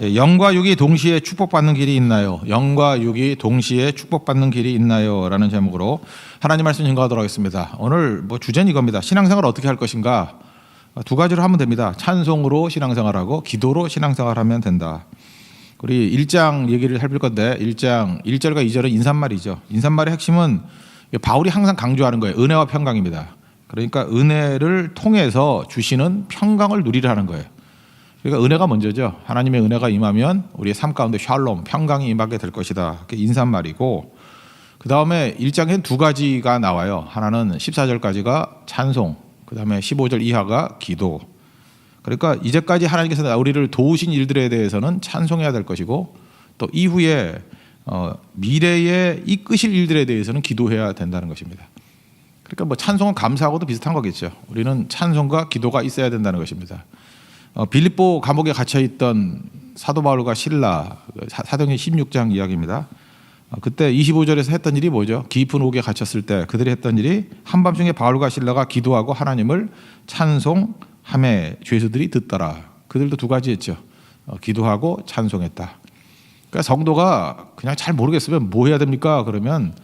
영과 육이 동시에 축복받는 길이 있나요? 영과 육이 동시에 축복받는 길이 있나요? 라는 제목으로 하나님 말씀 증거하도록 하겠습니다. 오늘 주제는 이겁니다. 신앙생활 어떻게 할 것인가? 두 가지로 하면 됩니다. 찬송으로 신앙생활하고 기도로 신앙생활하면 된다. 우리 1장 얘기를 해볼 건데 1장 1절과 2절은 인사말이죠. 인사말의 핵심은 바울이 항상 강조하는 거예요. 은혜와 평강입니다. 그러니까 은혜를 통해서 주시는 평강을 누리라는 거예요. 그러니까 은혜가 먼저죠. 하나님의 은혜가 임하면 우리의 삶 가운데 샬롬, 평강이 임하게 될 것이다. 그게 인사말이고, 그 다음에 1장엔 두 가지가 나와요. 하나는 14절까지가 찬송, 그 다음에 15절 이하가 기도. 그러니까 이제까지 하나님께서 우리를 도우신 일들에 대해서는 찬송해야 될 것이고, 또 이후에 미래에 이끄실 일들에 대해서는 기도해야 된다는 것입니다. 그러니까 찬송은 감사하고도 비슷한 거겠죠. 우리는 찬송과 기도가 있어야 된다는 것입니다. 빌립보 감옥에 갇혀있던 사도 바울과 실라, 사도행전 16장 이야기입니다. 그때 25절에서 했던 일이 뭐죠? 깊은 옥에 갇혔을 때 그들이 했던 일이 한밤중에 바울과 실라가 기도하고 하나님을 찬송하매 죄수들이 듣더라. 그들도 두 가지 했죠. 기도하고 찬송했다. 그러니까 성도가 그냥 잘 모르겠으면 뭐 해야 됩니까? 그러면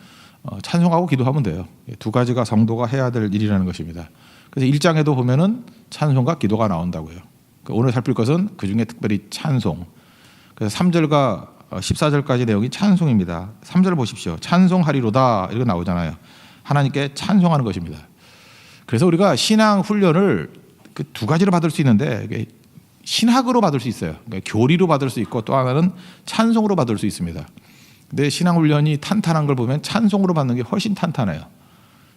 찬송하고 기도하면 돼요. 두 가지가 성도가 해야 될 일이라는 것입니다. 그래서 1장에도 보면은 찬송과 기도가 나온다고요. 오늘 살필 것은 그 중에 특별히 찬송. 그래서 3절과 14절까지 내용이 찬송입니다. 3절 보십시오. 찬송하리로다 이렇게 나오잖아요. 하나님께 찬송하는 것입니다. 그래서 우리가 신앙 훈련을 그 두 가지로 받을 수 있는데 신학으로 받을 수 있어요. 그러니까 교리로 받을 수 있고 또 하나는 찬송으로 받을 수 있습니다. 근데 신앙 훈련이 탄탄한 걸 보면 찬송으로 받는 게 훨씬 탄탄해요.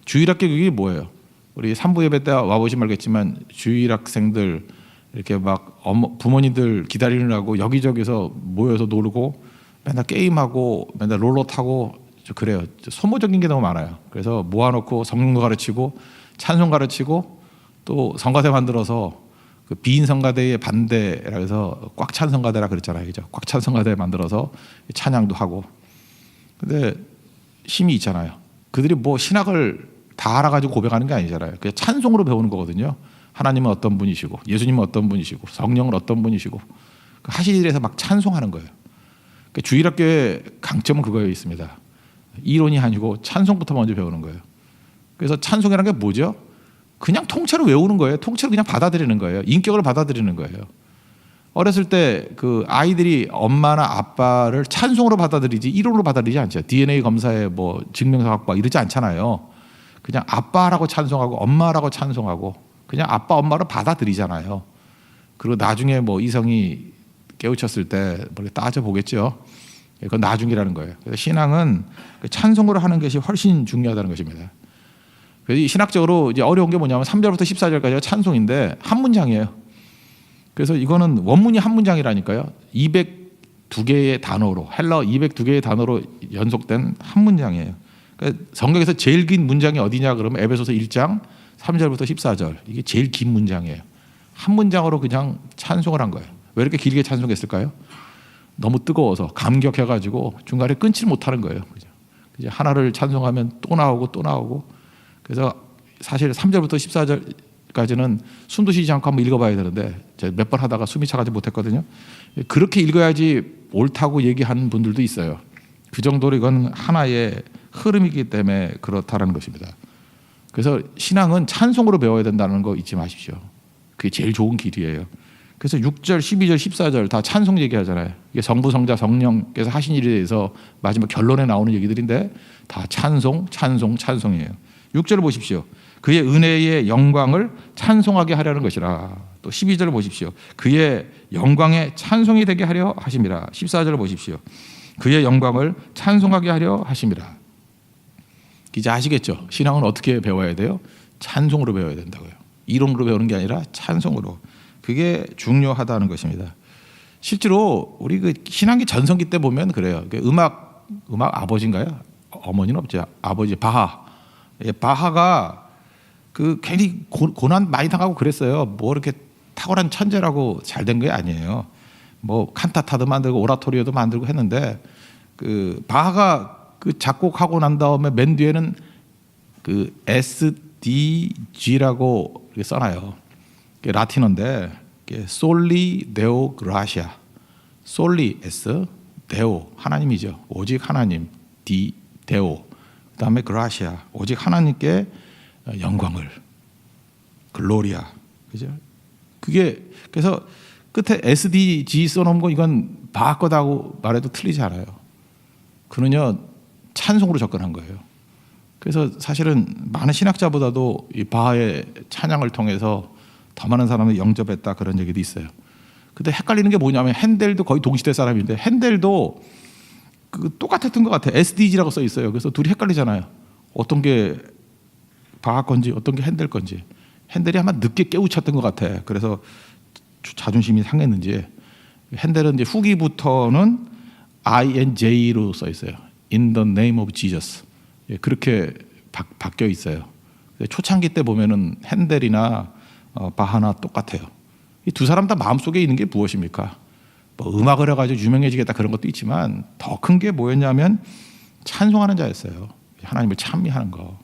주일학교 그게 뭐예요? 우리 3부 예배 때 와보시면 알겠지만 주일학생들 이렇게 막 부모님들 기다리느라고 여기저기서 모여서 놀고 맨날 게임하고 맨날 롤러 타고 그래요. 소모적인 게 너무 많아요. 그래서 모아놓고 성경도 가르치고 찬송 가르치고 또 성가대 만들어서 그 비인 성가대의 반대라 해서 꽉 찬 성가대라 그랬잖아요. 그죠? 꽉 찬 성가대 만들어서 찬양도 하고. 근데 힘이 있잖아요. 그들이 신학을 다 알아가지고 고백하는 게 아니잖아요. 그냥 찬송으로 배우는 거거든요. 하나님은 어떤 분이시고 예수님은 어떤 분이시고 성령은 어떤 분이시고 하신 일에서 막 찬송하는 거예요. 그러니까 주일학교의 강점은 그거에 있습니다. 이론이 아니고 찬송부터 먼저 배우는 거예요. 그래서 찬송이라는 게 뭐죠? 그냥 통째로 외우는 거예요. 통째로 그냥 받아들이는 거예요. 인격을 받아들이는 거예요. 어렸을 때 그 아이들이 엄마나 아빠를 찬송으로 받아들이지 이론으로 받아들이지 않죠. DNA 검사에 증명서 갖고 이러지 않잖아요. 그냥 아빠라고 찬송하고 엄마라고 찬송하고 그냥 아빠 엄마로 받아들이잖아요. 그리고 나중에 이성이 깨우쳤을 때 따져보겠죠. 그건 나중이라는 거예요. 그래서 신앙은 찬송으로 하는 것이 훨씬 중요하다는 것입니다. 그래서 신학적으로 이제 어려운 게 뭐냐면 3절부터 14절까지가 찬송인데 한 문장이에요. 그래서 이거는 원문이 한 문장이라니까요. 202개의 단어로 헬라어 202개의 단어로 연속된 한 문장이에요. 그러니까 성경에서 제일 긴 문장이 어디냐 그러면 에베소서 1장 3절부터 14절 이게 제일 긴 문장이에요. 한 문장으로 그냥 찬송을 한 거예요. 왜 이렇게 길게 찬송했을까요? 너무 뜨거워서 감격해가지고 중간에 끊지 못하는 거예요. 그죠? 이제 하나를 찬송하면 또 나오고 또 나오고 그래서 사실 3절부터 14절까지는 숨도 쉬지 않고 한번 읽어봐야 되는데 제가 몇 번 하다가 숨이 차가지 못했거든요. 그렇게 읽어야지 옳다고 얘기하는 분들도 있어요. 그 정도로 이건 하나의 흐름이기 때문에 그렇다는 것입니다. 그래서 신앙은 찬송으로 배워야 된다는 거 잊지 마십시오. 그게 제일 좋은 길이에요. 그래서 6절, 12절, 14절 다 찬송 얘기하잖아요. 이게 성부, 성자, 성령께서 하신 일에 대해서 마지막 결론에 나오는 얘기들인데 다 찬송, 찬송, 찬송이에요. 6절을 보십시오. 그의 은혜의 영광을 찬송하게 하려는 것이라. 또 12절을 보십시오. 그의 영광의 찬송이 되게 하려 하심이라. 14절을 보십시오. 그의 영광을 찬송하게 하려 하심이라. 이제 아시겠죠? 신앙은 어떻게 배워야 돼요? 찬송으로 배워야 된다고요. 이론으로 배우는 게 아니라 찬송으로. 그게 중요하다는 것입니다. 실제로 우리 그 신앙기 전성기 때 보면 그래요. 음악 아버지인가요? 어머니는 없죠. 아버지 바하. 바하가 그 괜히 고난 많이 당하고 그랬어요. 이렇게 탁월한 천재라고 잘 된 게 아니에요. 칸타타도 만들고 오라토리오도 만들고 했는데 그 바하가 그 작곡하고 난 다음에 맨 뒤에는 그 SDG라고 써놔요. 라틴어인데 솔리 데오 그라시아, 솔리 S, 데오 하나님이죠. 오직 하나님, 디 데오. 그다음에 그라시아, 오직 하나님께 영광을, 글로리아, 그죠? 그게 그래서 끝에 SDG 써놓은 거 이건 바하 거다고 말해도 틀리지 않아요. 그는요 찬송으로 접근한 거예요. 그래서 사실은 많은 신학자보다도 이 바하의 찬양을 통해서 더 많은 사람을 영접했다 그런 얘기도 있어요. 근데 헷갈리는 게 뭐냐면 핸델도 거의 동시대 사람인데 핸델도 그 똑같았던 것 같아요. SDG라고 써 있어요. 그래서 둘이 헷갈리잖아요. 어떤 게 바하 건지 어떤 게 핸델 건지. 핸델이 아마 늦게 깨우쳤던 것 같아. 그래서 자존심이 상했는지. 핸델은 이제 후기부터는 INJ로 써 있어요. In the name of Jesus. 그렇게 바뀌어 있어요. 초창기 때 보면은 핸델이나 바하나 똑같아요. 이 두 사람 다 마음속에 있는 게 무엇입니까? 뭐 음악을 해가지고 유명해지겠다 그런 것도 있지만 더 큰 게 뭐였냐면 찬송하는 자였어요. 하나님을 찬미하는 거.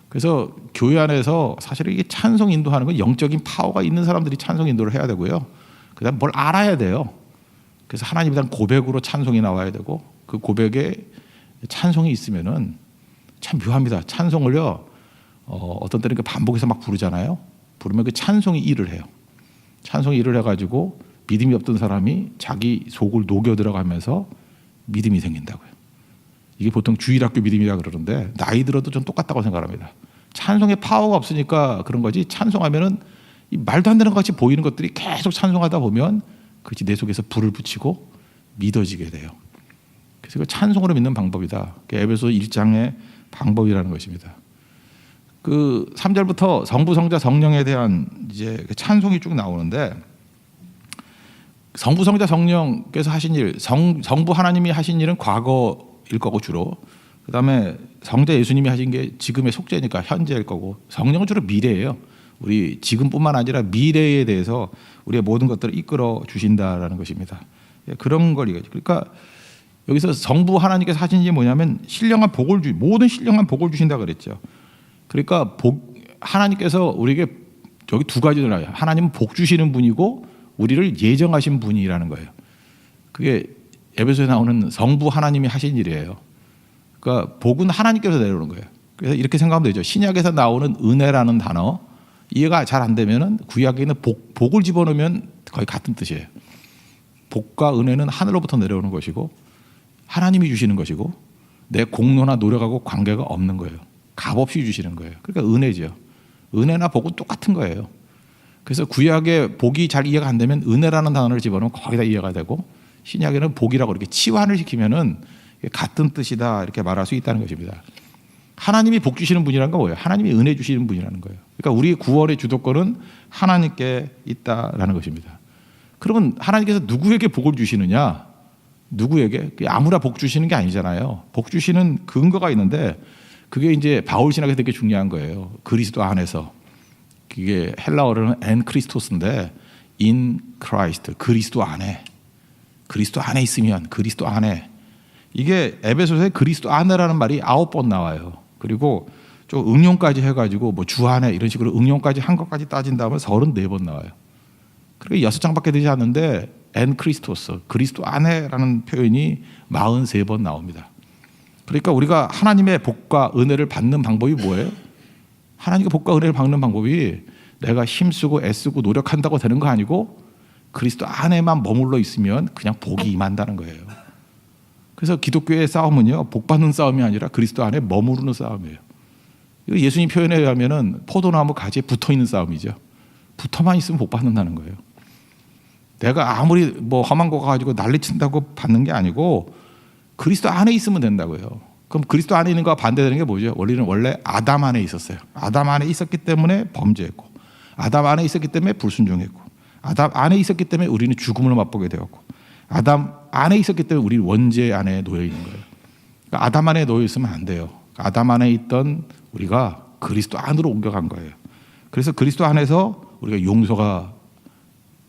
그래서 교회 안에서 사실 이게 찬송 인도하는 건 영적인 파워가 있는 사람들이 찬송 인도를 해야 되고요. 그다음 뭘 알아야 돼요. 그래서 하나님에 대한 고백으로 찬송이 나와야 되고 그 고백에 찬송이 있으면은 참 묘합니다. 찬송을요 어떤 때는 그 반복해서 막 부르잖아요. 부르면 그 찬송이 일을 해요. 찬송이 일을 해가지고 믿음이 없던 사람이 자기 속을 녹여 들어가면서 믿음이 생긴다고요. 이게 보통 주일학교 믿음이라 그러는데 나이 들어도 좀 똑같다고 생각합니다. 찬송에 파워가 없으니까 그런 거지. 찬송하면은 이 말도 안 되는 것 같이 보이는 것들이 계속 찬송하다 보면 그렇지 내 속에서 불을 붙이고 믿어지게 돼요. 그래서 그 찬송으로 믿는 방법이다. 에베소 1장의 방법이라는 것입니다. 그 3절부터 성부, 성자, 성령에 대한 이제 찬송이 쭉 나오는데 성부, 성자, 성령께서 하신 일, 성부 하나님이 하신 일은 과거일 거고 주로 그다음에 성자 예수님이 하신 게 지금의 속죄니까 현재일 거고 성령은 주로 미래예요. 우리 지금뿐만 아니라 미래에 대해서 우리의 모든 것들을 이끌어 주신다라는 것입니다. 그런 걸 얘기하죠. 그러니까 여기서 성부 하나님께서 하신 일이 뭐냐면 신령한 복을 모든 신령한 복을 주신다 그랬죠. 그러니까 하나님께서 우리에게 저기 두 가지를 나와요. 하나님은 복 주시는 분이고 우리를 예정하신 분이라는 거예요. 그게 에베소에 나오는 성부 하나님이 하신 일이에요. 그러니까 복은 하나님께서 내려오는 거예요. 그래서 이렇게 생각하면 되죠. 신약에서 나오는 은혜라는 단어 이해가 잘 안 되면은 구약에 있는 복을 집어넣으면 거의 같은 뜻이에요. 복과 은혜는 하늘로부터 내려오는 것이고 하나님이 주시는 것이고 내 공로나 노력하고 관계가 없는 거예요. 값없이 주시는 거예요. 그러니까 은혜죠. 은혜나 복은 똑같은 거예요. 그래서 구약에 복이 잘 이해가 안 되면 은혜라는 단어를 집어넣으면 거의 다 이해가 되고 신약에는 복이라고 이렇게 치환을 시키면은 같은 뜻이다 이렇게 말할 수 있다는 것입니다. 하나님이 복 주시는 분이라는 건 뭐예요? 하나님이 은혜 주시는 분이라는 거예요. 그러니까 우리의 구원의 주도권은 하나님께 있다라는 것입니다. 그러면 하나님께서 누구에게 복을 주시느냐? 누구에게? 아무나 복 주시는 게 아니잖아요. 복 주시는 근거가 있는데 그게 이제 바울 신학에서 되게 중요한 거예요. 그리스도 안에서. 그게 헬라어로는 엔 크리스토스인데 in Christ, 그리스도 안에. 그리스도 안에 있으면 그리스도 안에. 이게 에베소서에 그리스도 안에라는 말이 9번 나와요. 그리고 좀 응용까지 해가지고 뭐 주 안에 이런 식으로 응용까지 한 것까지 따진다면 34번 나와요. 그리고 6장밖에 되지 않는데 엔 크리스토스, 그리스도 안에라는 표현이 43번 나옵니다. 그러니까 우리가 하나님의 복과 은혜를 받는 방법이 뭐예요? 하나님의 복과 은혜를 받는 방법이 내가 힘쓰고 애쓰고 노력한다고 되는 거 아니고 그리스도 안에만 머물러 있으면 그냥 복이 임한다는 거예요. 그래서 기독교의 싸움은요, 복 받는 싸움이 아니라 그리스도 안에 머무르는 싸움이에요. 예수님 표현에 의하면은 포도나무 가지에 붙어 있는 싸움이죠. 붙어만 있으면 복 받는다는 거예요. 내가 아무리 뭐 험한 거 가지고 난리친다고 받는 게 아니고 그리스도 안에 있으면 된다고요. 그럼 그리스도 안에 있는 거와 반대되는 게 뭐죠? 원래 아담 안에 있었어요. 아담 안에 있었기 때문에 범죄했고 아담 안에 있었기 때문에 불순종했고 아담 안에 있었기 때문에 우리는 죽음을 맛보게 되었고 아담 안에 있었기 때문에 우리 원죄 안에 놓여 있는 거예요. 그러니까 아담 안에 놓여 있으면 안 돼요. 아담 안에 있던 우리가 그리스도 안으로 옮겨간 거예요. 그래서 그리스도 안에서 우리가 용서가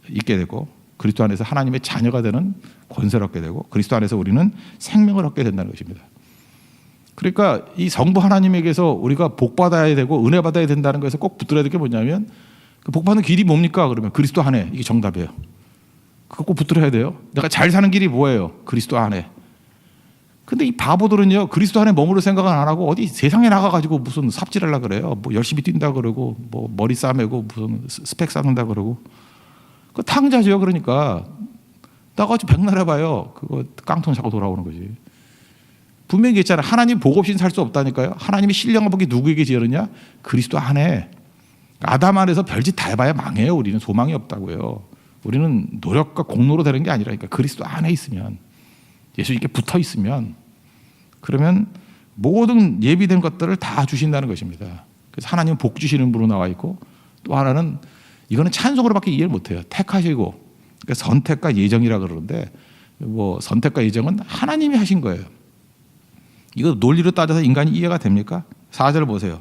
있게 되고 그리스도 안에서 하나님의 자녀가 되는 권세를 얻게 되고 그리스도 안에서 우리는 생명을 얻게 된다는 것입니다. 그러니까 이 성부 하나님에게서 우리가 복 받아야 되고 은혜 받아야 된다는 것에서 꼭 붙들어야 될 게 뭐냐면 그 복 받는 길이 뭡니까? 그러면 그리스도 안에 이게 정답이에요. 그거 꼭 붙들어야 돼요. 내가 잘 사는 길이 뭐예요? 그리스도 안에. 근데 이 바보들은요, 그리스도 안에 머무를 생각은 안 하고 어디 세상에 나가가지고 무슨 삽질하려고 그래요. 뭐 열심히 뛴다 그러고, 뭐 머리 싸매고, 무슨 스펙 쌓는다 그러고. 그 탕자죠. 그러니까. 나가지고 백날 해봐요. 그거 깡통 차고 돌아오는 거지. 분명히 얘기했잖아요. 하나님 복 없이는 살 수 없다니까요. 하나님이 신령한 복이 누구에게 지었느냐? 그리스도 안에. 아담 안에서 별짓 다 해봐야 망해요. 우리는 소망이 없다고요. 우리는 노력과 공로로 되는 게 아니라니까. 그리스도 안에 있으면, 예수님께 붙어 있으면, 그러면 모든 예비된 것들을 다 주신다는 것입니다. 그래서 하나님은 복 주시는 분으로 나와 있고, 또 하나는 이거는 찬송으로밖에 이해를 못해요. 택하시고, 그러니까 선택과 예정이라 그러는데, 뭐 선택과 예정은 하나님이 하신 거예요. 이거 논리로 따져서 인간이 이해가 됩니까? 4절 보세요.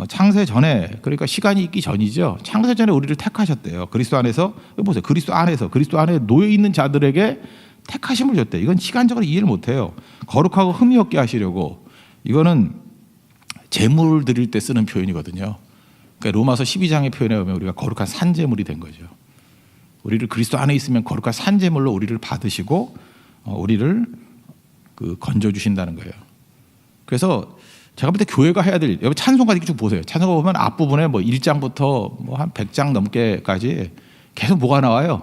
창세 전에, 그러니까 시간이 있기 전이죠. 창세 전에 우리를 택하셨대요. 그리스도 안에서, 보세요. 그리스도 안에 놓여 있는 자들에게 택하심을 줬대. 이건 시간적으로 이해를 못해요. 거룩하고 흠이 없게 하시려고. 이거는 제물을 드릴 때 쓰는 표현이거든요. 그러니까 로마서 12장의 표현에 보면 우리가 거룩한 산제물이 된 거죠. 우리를 그리스도 안에 있으면 거룩한 산제물로 우리를 받으시고 우리를 건져 주신다는 거예요. 그래서 제가 볼 때 교회가 해야 될, 여러분 찬송가 이렇게 쭉 보세요. 찬송가 보면 앞부분에 뭐 1장부터 뭐 한 100장 넘게까지 계속 뭐가 나와요?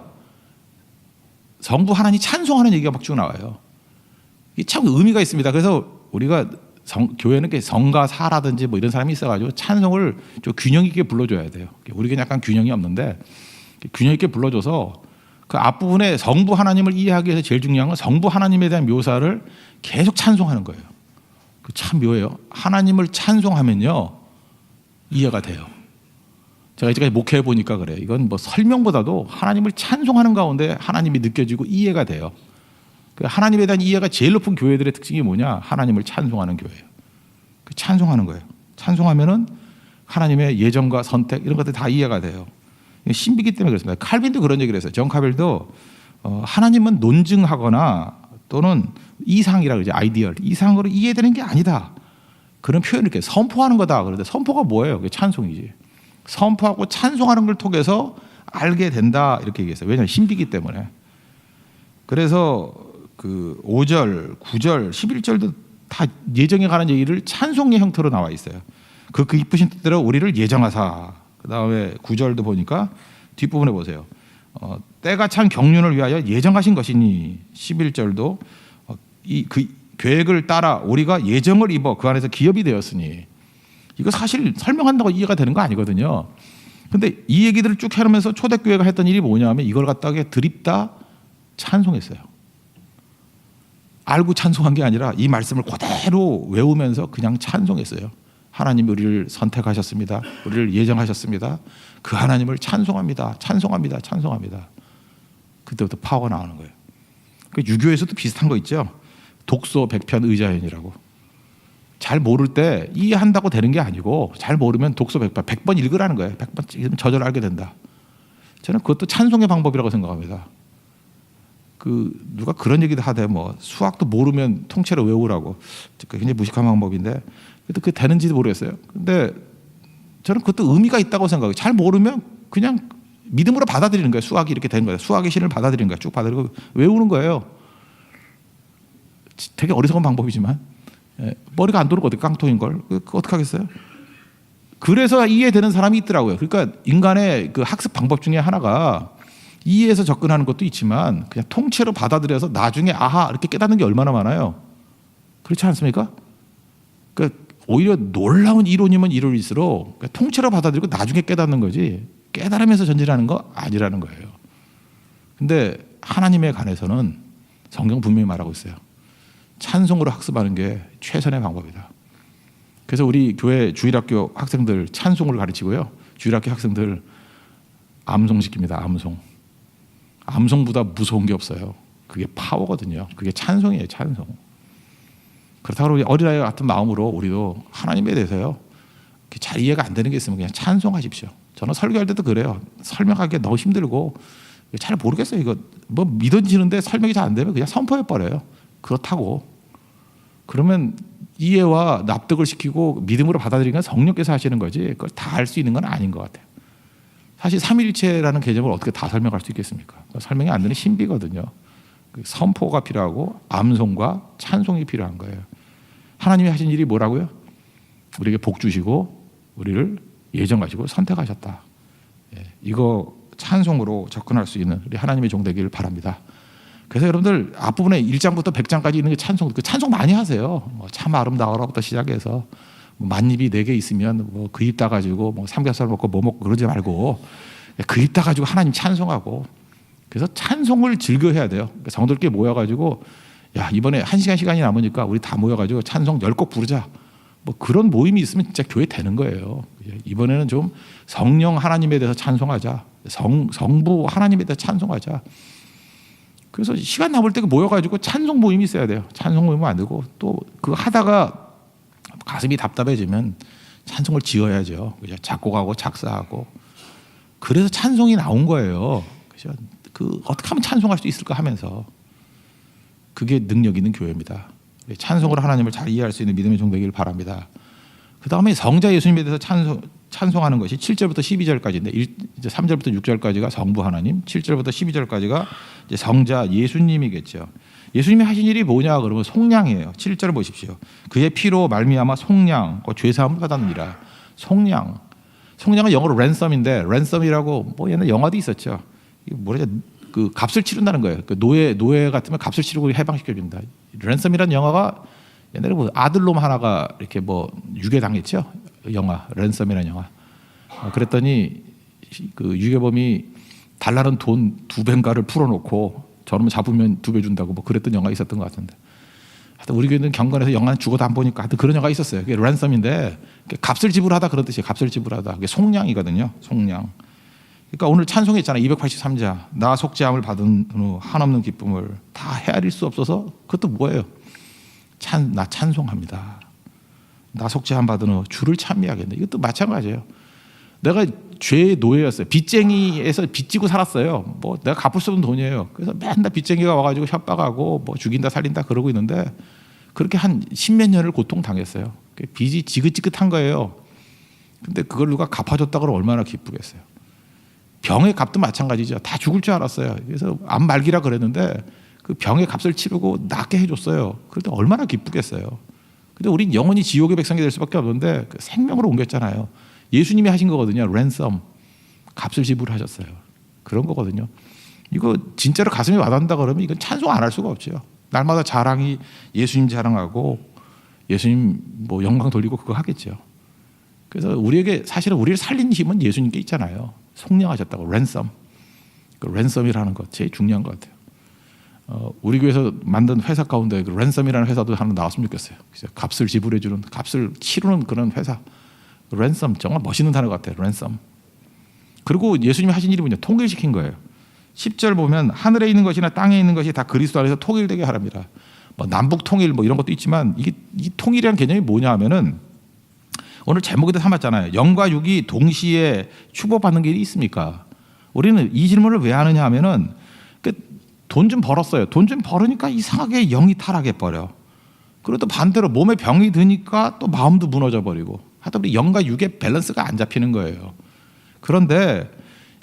성부 하나님 찬송하는 얘기가 막 쭉 나와요. 이게 참 의미가 있습니다. 그래서 우리가 교회는 성가사라든지 뭐 이런 사람이 있어가지고 찬송을 좀 균형 있게 불러줘야 돼요. 우리가 약간 균형이 없는데 균형 있게 불러줘서 그 앞부분에 성부 하나님을 이해하기 위해서 제일 중요한 건 성부 하나님에 대한 묘사를 계속 찬송하는 거예요. 참 묘해요. 하나님을 찬송하면요 이해가 돼요. 제가 이제까지 목회해 보니까 그래요. 이건 뭐 설명보다도 하나님을 찬송하는 가운데 하나님이 느껴지고 이해가 돼요. 하나님에 대한 이해가 제일 높은 교회들의 특징이 뭐냐? 하나님을 찬송하는 교회예요. 찬송하는 거예요. 찬송하면은 하나님의 예정과 선택 이런 것들 다 이해가 돼요. 신비기 때문에 그렇습니다. 칼빈도 그런 얘기를 했어요. 존 칼빈도 하나님은 논증하거나 또는 이상이라 그러죠. 아이디얼. 이상으로 이해되는 게 아니다. 그런 표현을 이렇게 선포하는 거다. 그런데 선포가 뭐예요? 그게 찬송이지. 선포하고 찬송하는 걸 통해서 알게 된다. 이렇게 얘기했어요. 왜냐하면 신비기 때문에. 그래서 그 5절, 9절, 11절도 다 예정에 관한 얘기를 찬송의 형태로 나와 있어요. 그 이쁘신 뜻대로 우리를 예정하사. 그 다음에 9절도 보니까 뒷부분에 보세요. 때가 찬 경륜을 위하여 예정하신 것이니 11절도 그 계획을 따라 우리가 예정을 입어 그 안에서 기업이 되었으니 이거 사실 설명한다고 이해가 되는 거 아니거든요. 근데 이 얘기들을 쭉 해놓으면서 초대교회가 했던 일이 뭐냐면 이걸 갖다가 드립다 찬송했어요. 알고 찬송한 게 아니라 이 말씀을 그대로 외우면서 그냥 찬송했어요. 하나님이 우리를 선택하셨습니다. 우리를 예정하셨습니다. 그 하나님을 찬송합니다. 찬송합니다. 찬송합니다. 그때부터 파워가 나오는 거예요. 그 유교에서도 비슷한 거 있죠. 독소 백편 의자연이라고. 잘 모를 때 이해한다고 되는 게 아니고 잘 모르면 독소 100번 읽으라는 거예요. 100번 읽으면 저절로 알게 된다. 저는 그것도 찬송의 방법이라고 생각합니다. 누가 그런 얘기도 하대. 뭐 수학도 모르면 통째로 외우라고. 굉장히 무식한 방법인데 그래도 그게 되는지도 모르겠어요. 근데 저는 그것도 의미가 있다고 생각해요. 잘 모르면 그냥 믿음으로 받아들이는 거예요. 수학이 이렇게 된 거예요. 수학의 신을 받아들이는 거예요. 쭉 받아들이고 외우는 거예요. 되게 어리석은 방법이지만 머리가 안 도는 거 어떻게 깡통인 걸 어떻게 하겠어요? 그래서 이해되는 사람이 있더라고요. 그러니까 인간의 그 학습 방법 중에 하나가 이해해서 접근하는 것도 있지만 그냥 통째로 받아들여서 나중에 아하 이렇게 깨닫는 게 얼마나 많아요. 그렇지 않습니까? 그러니까 오히려 놀라운 이론이면 이론일수록 통째로 받아들이고 나중에 깨닫는 거지 깨달으면서 전진하는 거 아니라는 거예요. 근데 하나님에 관해서는 성경 분명히 말하고 있어요. 찬송으로 학습하는 게 최선의 방법이다. 그래서 우리 교회 주일학교 학생들 찬송을 가르치고요. 주일학교 학생들 암송시킵니다. 암송보다 무서운 게 없어요. 그게 파워거든요. 그게 찬송이에요. 찬송. 그렇다고 우리 어린아이 같은 마음으로 우리도 하나님에 대해서요. 잘 이해가 안 되는 게 있으면 그냥 찬송하십시오. 저는 설교할 때도 그래요. 설명하기 너무 힘들고 잘 모르겠어요. 이거 뭐 믿어지는데 설명이 잘 안 되면 그냥 선포해 버려요. 그렇다고. 그러면 이해와 납득을 시키고 믿음으로 받아들이는 건 성령께서 하시는 거지 그걸 다 알 수 있는 건 아닌 것 같아요. 사실 삼위일체라는 개념을 어떻게 다 설명할 수 있겠습니까? 설명이 안 되는 신비거든요. 선포가 필요하고 암송과 찬송이 필요한 거예요. 하나님이 하신 일이 뭐라고요? 우리에게 복 주시고 우리를 예정 가지고 선택하셨다. 이거 찬송으로 접근할 수 있는 우리 하나님의 종 되기를 바랍니다. 그래서 여러분들 앞부분에 1장부터 100장까지 있는 게 찬송, 그 찬송 많이 하세요. 참 아름다워라부터 시작해서 만입이 4개 있으면 그 입 따가지고 삼겹살 먹고 뭐 먹고 그러지 말고 그 입 따가지고 하나님 찬송하고, 그래서 찬송을 즐겨해야 돼요. 성도들끼리 모여가지고 야 이번에 1시간 시간이 남으니까 우리 다 모여가지고 찬송 10곡 부르자. 그런 모임이 있으면 진짜 교회 되는 거예요. 이번에는 좀 성령 하나님에 대해서 찬송하자. 성부 하나님에 대해서 찬송하자. 그래서 시간 남을 때 모여가지고 찬송 모임이 있어야 돼요. 찬송 모임은 안 되고 또 그 하다가 가슴이 답답해지면 찬송을 지어야죠. 그죠? 작곡하고 작사하고. 그래서 찬송이 나온 거예요. 그죠? 어떻게 하면 찬송할 수 있을까 하면서, 그게 능력 있는 교회입니다. 찬송으로 하나님을 잘 이해할 수 있는 믿음의 종 되기를 바랍니다. 그 다음에 성자 예수님에 대해서 찬송하는 것이 7절부터 12절까지인데, 이제 3절부터 6절까지가 성부 하나님, 7절부터 12절까지가 이제 성자 예수님이겠죠. 예수님이 하신 일이 뭐냐 그러면 속량이에요. 7절 보십시오. 그의 피로 말미암아 속량, 죄사함을 받았느니라. 속량. 속량은 영어로 랜섬인데, 랜섬이라고 옛날 영화도 있었죠. 이게 뭐냐, 그 값을 치른다는 거예요. 그 노예 같으면 값을 치르고 해방시켜 준다. 랜섬이라는 영화가 옛날에 아들놈 하나가 이렇게 유괴 당했죠. 영화 랜섬이라는 영화. 그랬더니 그 유괴범이 달라는 돈 2배인가를 풀어놓고 저놈 잡으면 2배 준다고 그랬던 영화 있었던 것 같은데. 하여튼 우리 교회는 경건해서 영화는 죽어도 안 보니까 하여튼 그런 영화 있었어요. 그게 랜섬인데 값을 지불하다 그런 뜻이에요. 값을 지불하다. 그게 속량이거든요. 속량. 그러니까 오늘 찬송했잖아요. 283자. 나 속죄함을 받은 후 한없는 기쁨을 다 헤아릴 수 없어서, 그것도 뭐예요? 나 찬송합니다. 나 속죄함 받은 후 주를 찬미하겠네. 이것도 마찬가지예요. 내가 죄의 노예였어요. 빚쟁이에서 빚지고 살았어요. 내가 갚을 수 없는 돈이에요. 그래서 맨날 빚쟁이가 와가지고 협박하고 죽인다 살린다 그러고 있는데, 그렇게 한 10몇 년을 고통당했어요. 빚이 지긋지긋한 거예요. 근데 그걸 누가 갚아줬다 그러면 얼마나 기쁘겠어요. 병의 값도 마찬가지죠. 다 죽을 줄 알았어요. 그래서 암 말기라 그랬는데 그 병의 값을 치르고 낫게 해줬어요. 그럴 때 얼마나 기쁘겠어요. 근데 우린 영원히 지옥의 백성이 될 수밖에 없는데 그 생명으로 옮겼잖아요. 예수님이 하신 거거든요. 랜섬. 값을 지불하셨어요. 그런 거거든요. 이거 진짜로 가슴에 와닿는다 그러면 이건 찬송 안 할 수가 없죠. 날마다 자랑이 예수님 자랑하고 예수님 영광 돌리고 그거 하겠죠. 그래서 우리에게 사실은 우리를 살린 힘은 예수님께 있잖아요. 속량하셨다고. 랜섬. 그 랜섬이라는 것 제일 중요한 것 같아요. 우리 교회에서 만든 회사 가운데 그 랜섬이라는 회사도 하나 나왔으면 좋겠어요. 값을 지불해주는, 값을 치르는 그런 회사. 랜섬 정말 멋있는 단어 같아요. 랜섬. 그리고 예수님이 하신 일이 뭐냐? 통일시킨 거예요. 10절 보면 하늘에 있는 것이나 땅에 있는 것이 다 그리스도 안에서 통일되게 하랍니다. 남북 통일 이런 것도 있지만 이 통일이라는 개념이 뭐냐 하면은, 오늘 제목에도 삼았잖아요. 영과 육이 동시에 축복받는 길이 있습니까? 우리는 이 질문을 왜 하느냐 하면은 돈 좀 벌었어요. 돈 좀 벌으니까 이상하게 영이 타락해버려. 그리고 또 반대로 몸에 병이 드니까 또 마음도 무너져 버리고, 하여튼 우리 영과 육의 밸런스가 안 잡히는 거예요. 그런데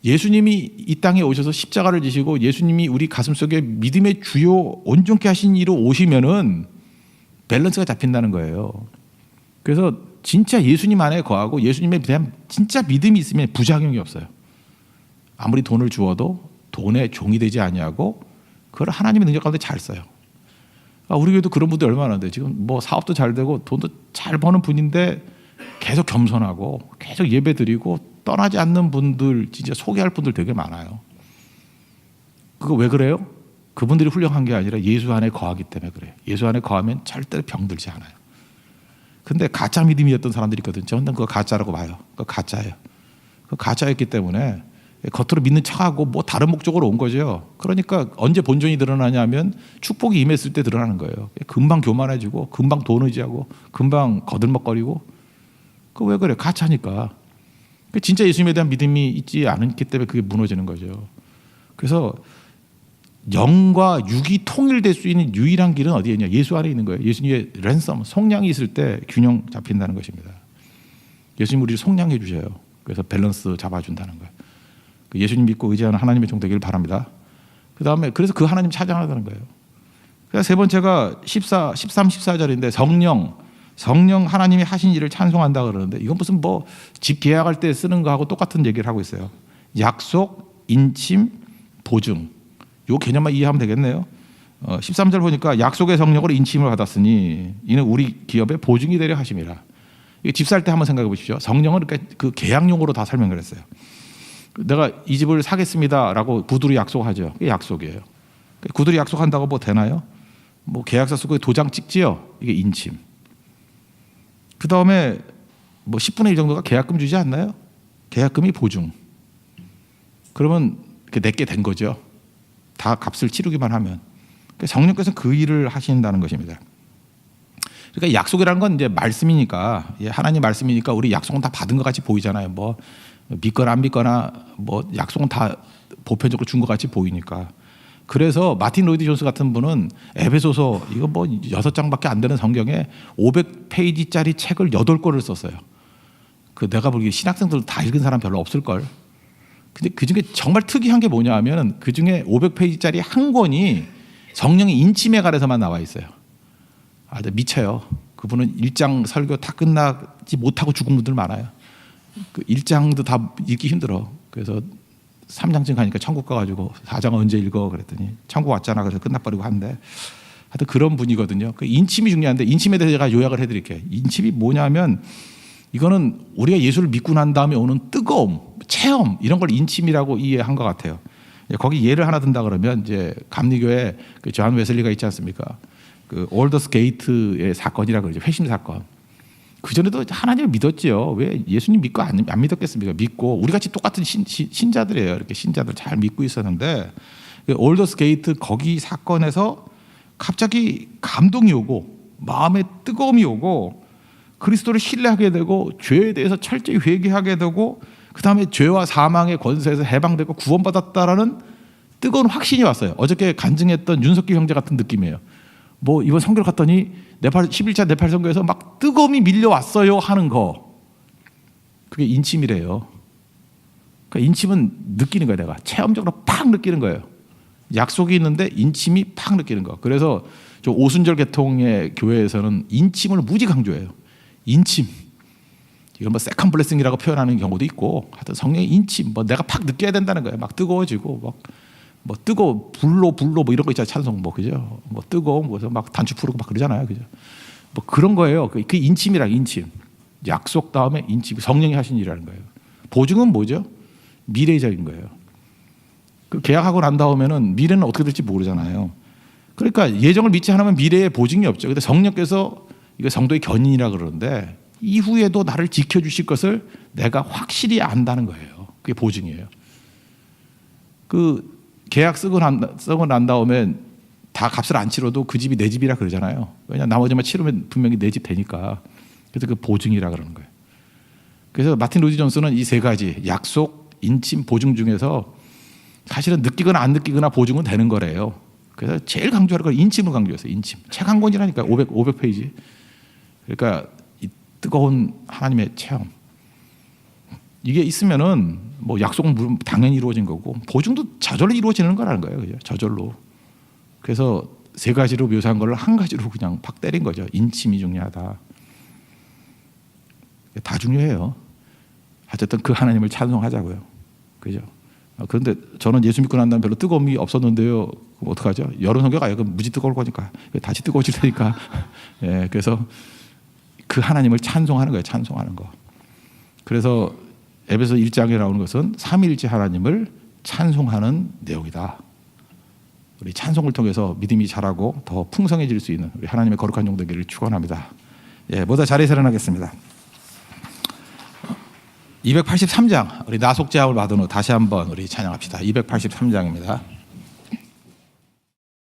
예수님이 이 땅에 오셔서 십자가를 지시고 예수님이 우리 가슴속에 믿음의 주요 온전케 하신 이로 오시면은 밸런스가 잡힌다는 거예요. 그래서 진짜 예수님 안에 거하고 예수님에 대한 진짜 믿음이 있으면 부작용이 없어요. 아무리 돈을 주어도 돈의 종이 되지 아니하고 그걸 하나님의 능력 가운데 잘 써요. 우리 교회도 그런 분들 얼마나 많은데, 지금 사업도 잘 되고 돈도 잘 버는 분인데 계속 겸손하고 계속 예배 드리고 떠나지 않는 분들, 진짜 소개할 분들 되게 많아요. 그거 왜 그래요? 그분들이 훌륭한 게 아니라 예수 안에 거하기 때문에 그래요. 예수 안에 거하면 절대 병들지 않아요. 근데 가짜 믿음이었던 사람들이 있거든요. 저는 그거 가짜라고 봐요. 그거 가짜예요. 그거 가짜였기 때문에 겉으로 믿는 척하고 다른 목적으로 온 거죠. 그러니까 언제 본전이 드러나냐면 축복이 임했을 때 드러나는 거예요. 금방 교만해지고 금방 돈 의지하고 금방 거들먹거리고. 그거 왜 그래? 가짜니까. 진짜 예수님에 대한 믿음이 있지 않기 때문에 그게 무너지는 거죠. 그래서 영과 육이 통일될 수 있는 유일한 길은 어디에 있냐? 예수 안에 있는 거예요. 예수님의 랜섬, 속량이 있을 때 균형 잡힌다는 것입니다. 예수님 우리를 속량해 주셔요. 그래서 밸런스 잡아준다는 거예요. 그 예수님 믿고 의지하는 하나님의 종 되기를 바랍니다. 그다음에 그래서 그 하나님 찬양하다는 거예요. 그래서 세 번째가 13, 14절인데 성령 하나님이 하신 일을 찬송한다 그러는데 이건 무슨 뭐 집 계약할 때 쓰는 거하고 똑같은 얘기를 하고 있어요. 약속, 인침, 보증. 요 개념만 이해하면 되겠네요. 13절 보니까 약속의 성령으로 인침을 받았으니 이는 우리 기업의 보증이 되려 하심이라. 집 살 때 한번 생각해 보십시오. 성령은 그러니까 그 계약용으로 다 설명을 했어요. 내가 이 집을 사겠습니다라고 구두로 약속하죠. 그게 약속이에요. 구두로 약속한다고 뭐 되나요? 뭐 계약서 쓰고 도장 찍지요. 이게 인침. 그 다음에 뭐 10분의 1 정도가 계약금 주지 않나요? 계약금이 보증. 그러면 내게 된 거죠. 다 값을 치르기만 하면. 성령께서는 그 일을 하신다는 것입니다. 그러니까 약속이라는 건 이제 말씀이니까, 하나님 말씀이니까 우리 약속은 다 받은 것 같이 보이잖아요. 뭐 믿거나 안 믿거나 뭐 약속은 다 보편적으로 준 것 같이 보이니까. 그래서 마틴 로이드 존스 같은 분은 에베소서 이거 뭐 6장밖에 안 되는 성경에 500페이지짜리 책을 8권을 썼어요. 그 내가 보기에 신학생들 다 읽은 사람 별로 없을걸. 근데 그중에 정말 특이한 게 뭐냐 하면 그중에 500페이지짜리 한 권이 성령의 인침에 관해서만 나와 있어요. 아주 미쳐요. 그분은 1장 설교 다 끝나지 못하고 죽은 분들 많아요. 그 1장도 다 읽기 힘들어. 그래서 3장쯤 가니까 천국 가가지고 4장 언제 읽어 그랬더니 천국 왔잖아 그래서 끝나버리고 한데 하여튼 그런 분이거든요. 그 인침이 중요한데 인침에 대해서 제가 요약을 해드릴게요. 인침이 뭐냐면 이거는 우리가 예수를 믿고 난 다음에 오는 뜨거움, 체험 이런 걸 인침이라고 이해한 것 같아요. 거기 예를 하나 든다 그러면 이제 감리교에 그 존 웨슬리가 있지 않습니까? 그 올더스 게이트의 사건이라 그러죠. 회심 사건. 그 전에도 하나님을 믿었지요. 왜 예수님 믿고 안 믿었겠습니까? 믿고 우리 같이 똑같은 신자들이에요. 이렇게 신자들 잘 믿고 있었는데 올더스 게이트 거기 사건에서 갑자기 감동이 오고 마음에 뜨거움이 오고 그리스도를 신뢰하게 되고 죄에 대해서 철저히 회개하게 되고 그 다음에 죄와 사망의 권세에서 해방되고 구원받았다라는 뜨거운 확신이 왔어요. 어저께 간증했던 윤석기 형제 같은 느낌이에요. 뭐 이번 선교를 갔더니 네팔 11차 네팔 선교에서 막 뜨거움이 밀려왔어요 하는 거. 그게 인침이래요. 그러니까 인침은 느끼는 거예요. 내가 체험적으로 팍 느끼는 거예요. 약속이 있는데 인침이 팍 느끼는 거. 그래서 저 오순절 계통의 교회에서는 인침을 무지 강조해요. 인침. 이걸 뭐 세컨 블레싱이라고 표현하는 경우도 있고 하여튼 성령의 인침 뭐 내가 팍 느껴야 된다는 거예요. 막 뜨거워지고 뭐 뜨거워 불로 뭐 이런 거 있잖아요. 찬송 뭐 그죠? 뭐 뜨거운 거서 막 단추 풀고 막 그러잖아요. 그죠? 뭐 그런 거예요. 그 인침이랑 인침. 약속 다음에 인침. 성령이 하신 일이라는 거예요. 보증은 뭐죠? 미래적인 거예요. 그 계약하고 난 다음에는 미래는 어떻게 될지 모르잖아요. 그러니까 예정을 믿지 않으면 미래에 보증이 없죠. 근데 성령께서 이거 성도의 견인이라 그러는데 이후에도 나를 지켜주실 것을 내가 확실히 안다는 거예요. 그게 보증이에요. 그 계약 쓰고 난 다음에 다 값을 안 치러도 그 집이 내 집이라 그러잖아요. 왜냐하면 나머지만 치르면 분명히 내 집 되니까. 그래서 그 보증이라 그러는 거예요. 그래서 마틴 로이드 존스는 이 세 가지 약속, 인침, 보증 중에서 사실은 느끼거나 안 느끼거나 보증은 되는 거래요. 그래서 제일 강조하는 걸 인침을 강조했어요. 인침. 책 한 권이라니까 500페이지. 그러니까 이 뜨거운 하나님의 체험. 이게 있으면은 뭐 약속은 당연히 이루어진 거고 보증도 저절로 이루어지는 거라는 거예요. 그죠? 저절로. 그래서 세 가지로 묘사한 걸 한 가지로 그냥 팍 때린 거죠. 인침이 중요하다. 다 중요해요. 어쨌든 그 하나님을 찬송하자고요. 그죠? 그런데 저는 예수 믿고 난 다음에 별로 뜨거움이 없었는데요. 그럼 어떡하죠? 여름 성경 가요. 그럼 무지 뜨거울 거니까. 다시 뜨거워질 테니까. 예, 그래서 그 하나님을 찬송하는 거예요. 찬송하는 거. 그래서 에베소 1장에 나오는 것은 삼위일체 하나님을 찬송하는 내용이다. 우리 찬송을 통해서 믿음이 자라고 더 풍성해질 수 있는 우리 하나님의 거룩한 종 되기를 축원합니다. 예, 모두 자리에서 일어나겠습니다. 283장 우리 나속죄함을 받은 후 다시 한번 우리 찬양합시다. 283장입니다.